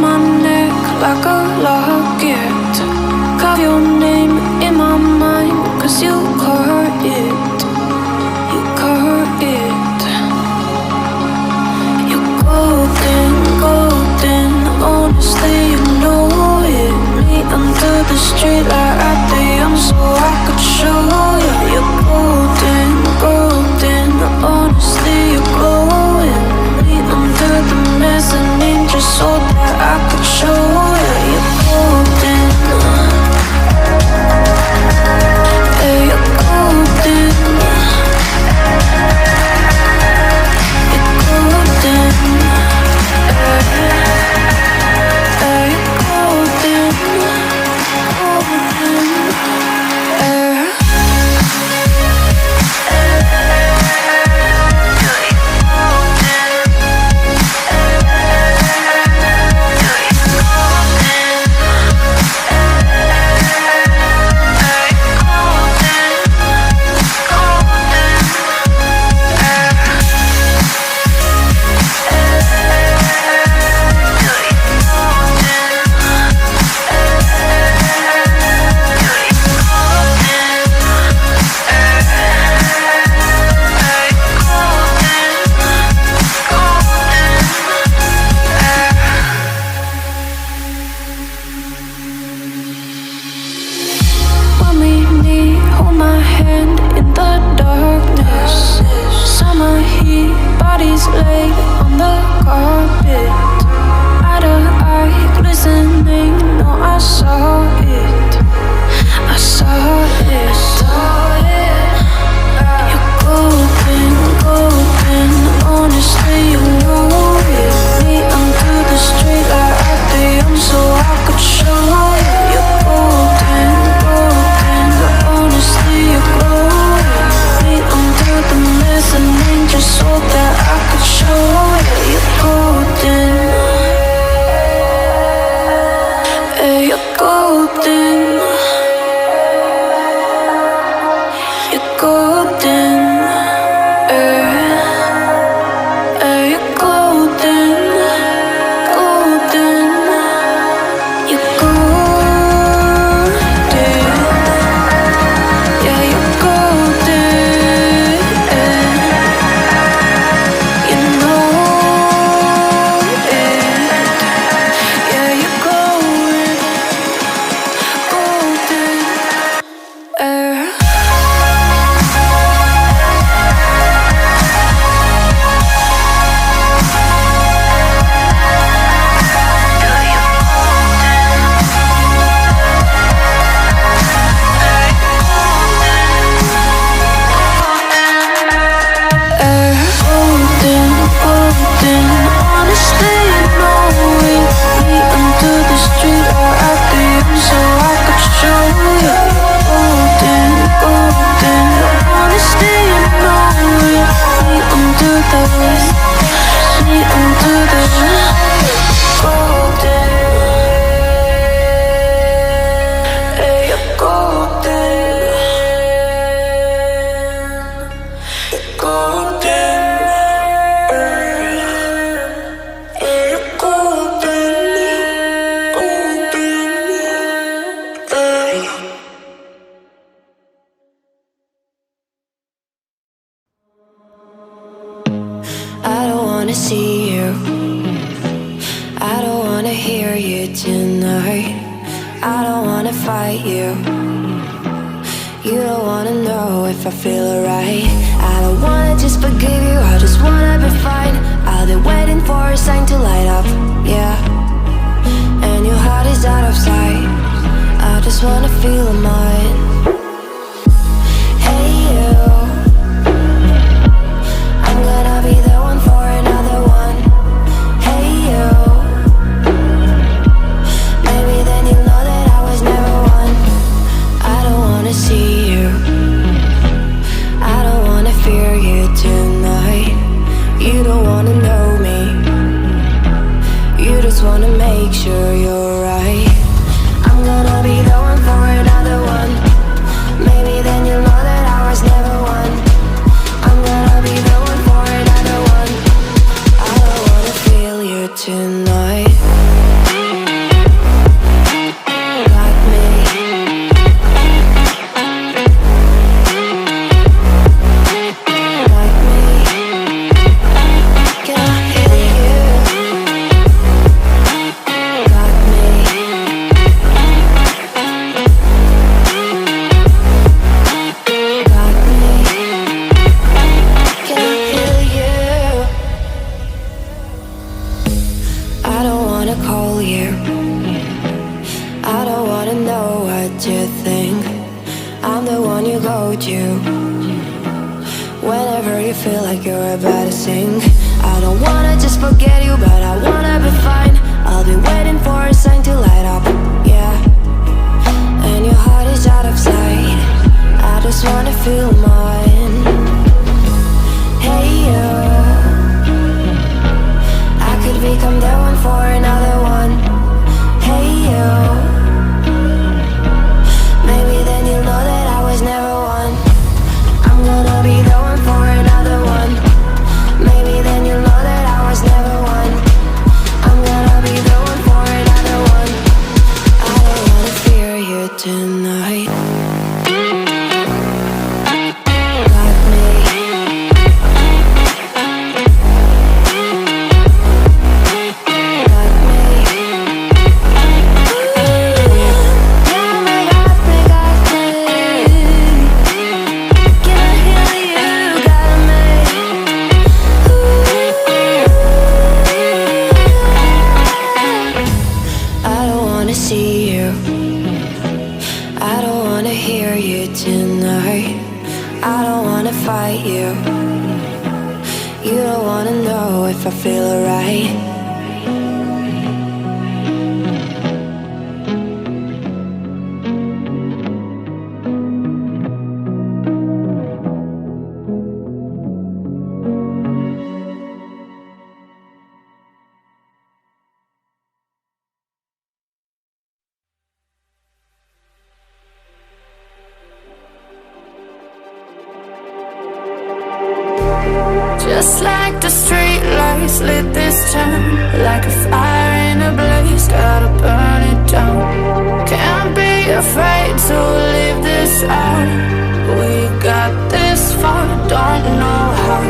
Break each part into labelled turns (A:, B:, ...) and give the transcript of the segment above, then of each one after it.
A: my neck like a locket. Carve your name in my mind, 'cause you caught it. You caught it. You're golden, golden. Honestly, you know it. Meet under the street light at the so I could show you. You're golden, golden. Honestly, you're glowing. Meet under the mezzanine just so that I could show you. You're golden. Yeah, you're golden. You're golden. Yeah, you're golden. Golden.
B: tonight.
A: wanna call you. I don't wanna know what you think. I'm the one you go to whenever you feel like you're about to sink. I don't wanna just forget you, but I wanna be fine. I'll be waiting for a sign to light up, yeah. And your heart is out of sight. I just wanna feel mine. Hey you, I could become the one for another one. Hey you, maybe then you'll know that I was never one. I'm gonna be the one for another one. Maybe then you'll know that I was never one. I'm gonna be the one for another one. I don't wanna fear you tonight. Fight you. You don't wanna know if I feel alright.
B: Just like the street lights lit this town, like a fire in a blaze, gotta burn it down. Can't be afraid to leave this out. We got this far, don't know how.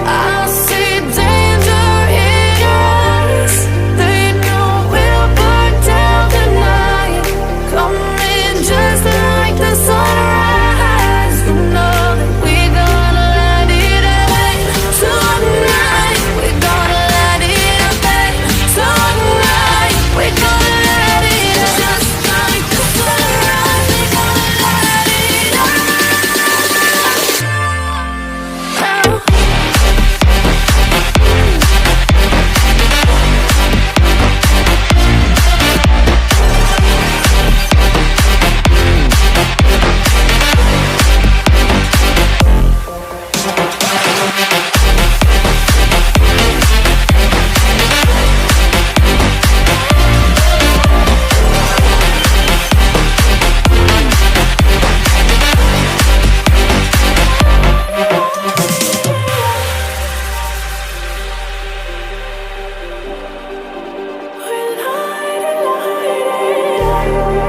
B: I see danger in your eyes. They know we'll burn down the night. Coming just like the sunrise. You know that we're gonna light it up. Tonight, we're gonna light it up. Tonight, we're gonna light it up. Just like the sunrise, we're gonna light it up.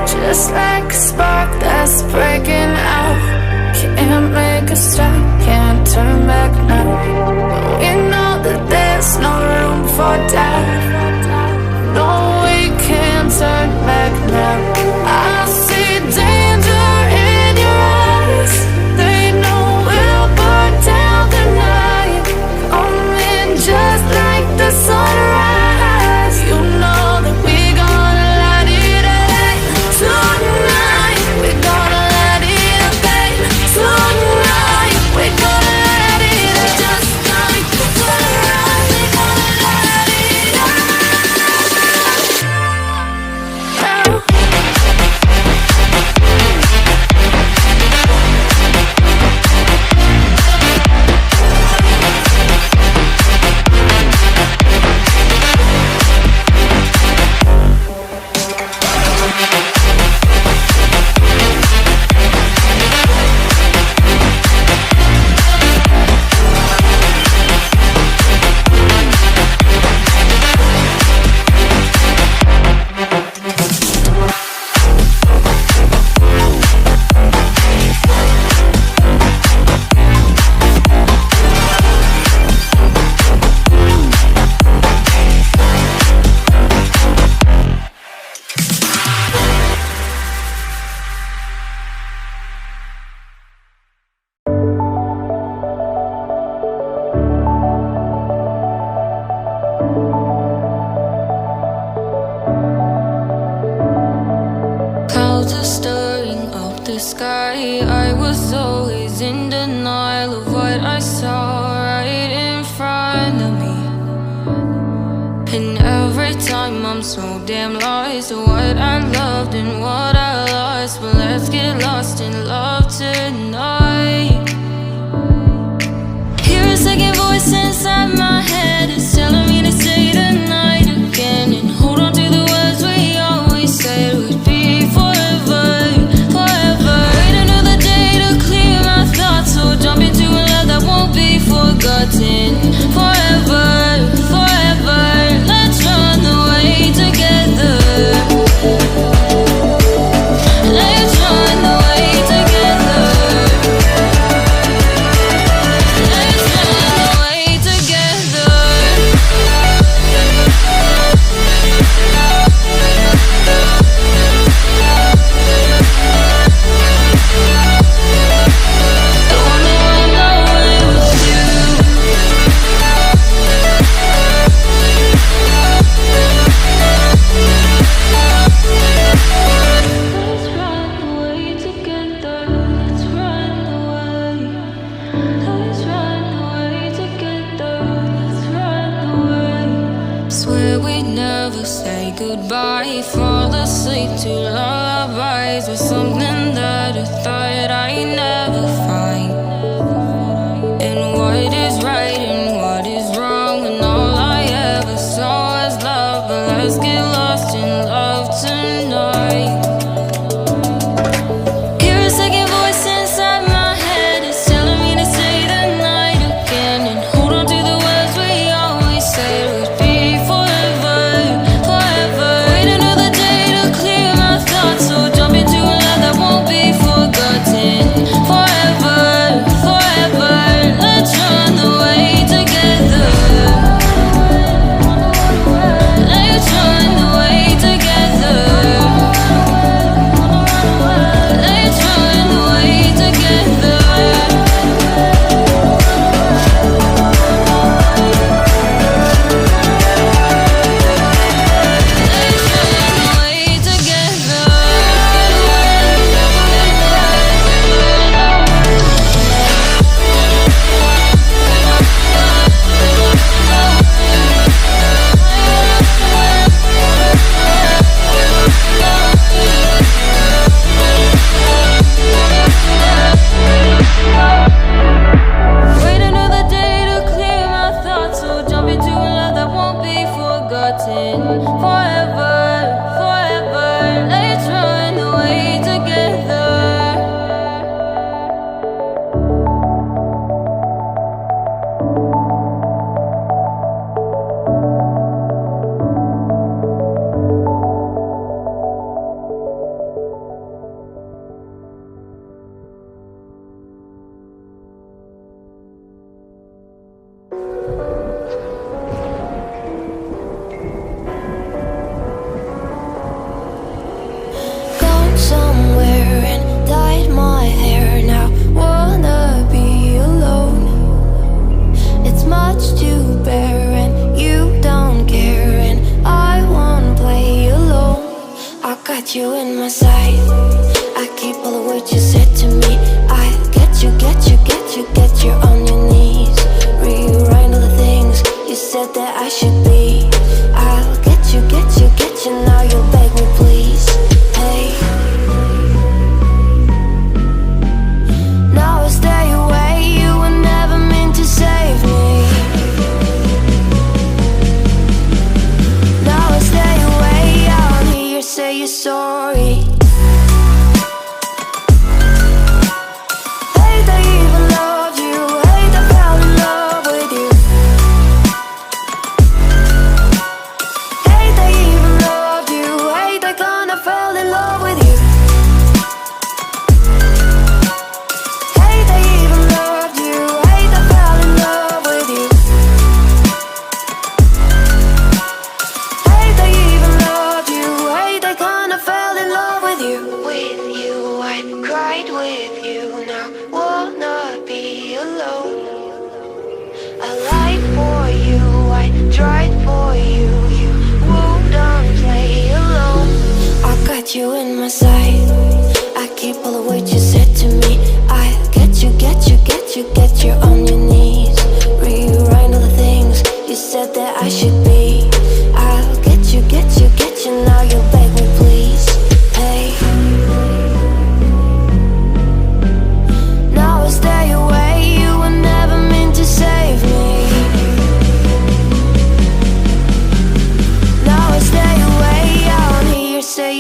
B: Just like a spark that's breaking out. Can't make a stop, can't turn back now. We know that there's no room for doubt. No, we can't turn back now. I see danger in your eyes. They know we'll burn down the night. Coming just like the sunrise. You know that we're gonna light it up. Tonight, we're gonna light it up. Tonight, we're gonna light it up. Just like the sunrise, we're gonna light it up.
A: sky. I was always in denial of what I saw right in front of me. And every time I'm so damn lost to what I loved and what I lost. But let's get lost in love tonight. Hear a second voice inside my head. It's telling me to say tonight again. And hold on to the words we always said would be forever, forever. Wait another day to clear my thoughts. So jump into a love that won't be forgotten. Forever, forever. Let's run away together. Let's run away together. Let's run away together. I wanna run away with you. Let's run away together. Let's run away. Let's run away together. Let's run away. Swear we'd never say goodbye. Fall asleep to lullabies with something that I thought I'd never find. And what is right and what is wrong, and all I ever saw was love. But let's get lost in love tonight. Hear a second voice inside my head. It's telling me to say tonight again. And hold on to the words we always said would be forever, forever. Wait another day to clear my thoughts. So jump into a love that won't be forgotten. Forever, forever. Let's run away together. Let's run away together. Let's run away together. Let's run away together. Wait another day to clear my thoughts. So jump into a love that won't be forgotten. Forever, forever. Let's run away together. Gone somewhere and dyed my hair now. Wanna be alone. It's much to bear and you don't care. And I won't play alone. I got you in my sight. I keep all the words you said to me. I get you, get you, get you, get you on your knees. Rewrite all the things you said that I should be. I'll get you, get you, get you. Now you'll beg me please. Hey. Now I stay away. You were never meant to save me. Now I stay away. I'll hear you say you're sorry. Hate I even loved you. Hate I fell in love with you. Hate I even loved you. Hate I kinda fell in love with you. Hate I even loved you. Hate I fell in love with you. Hate I even loved you. Hate I kinda fell in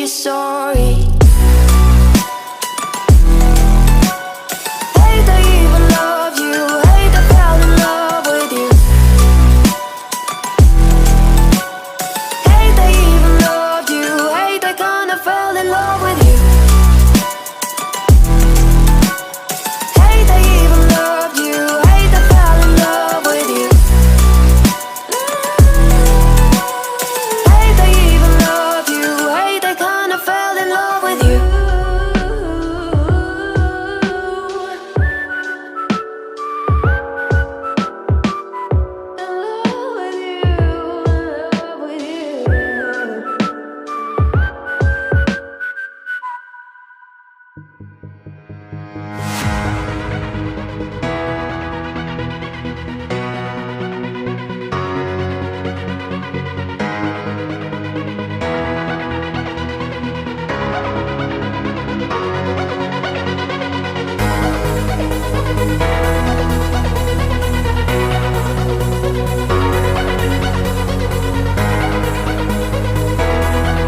A: your story.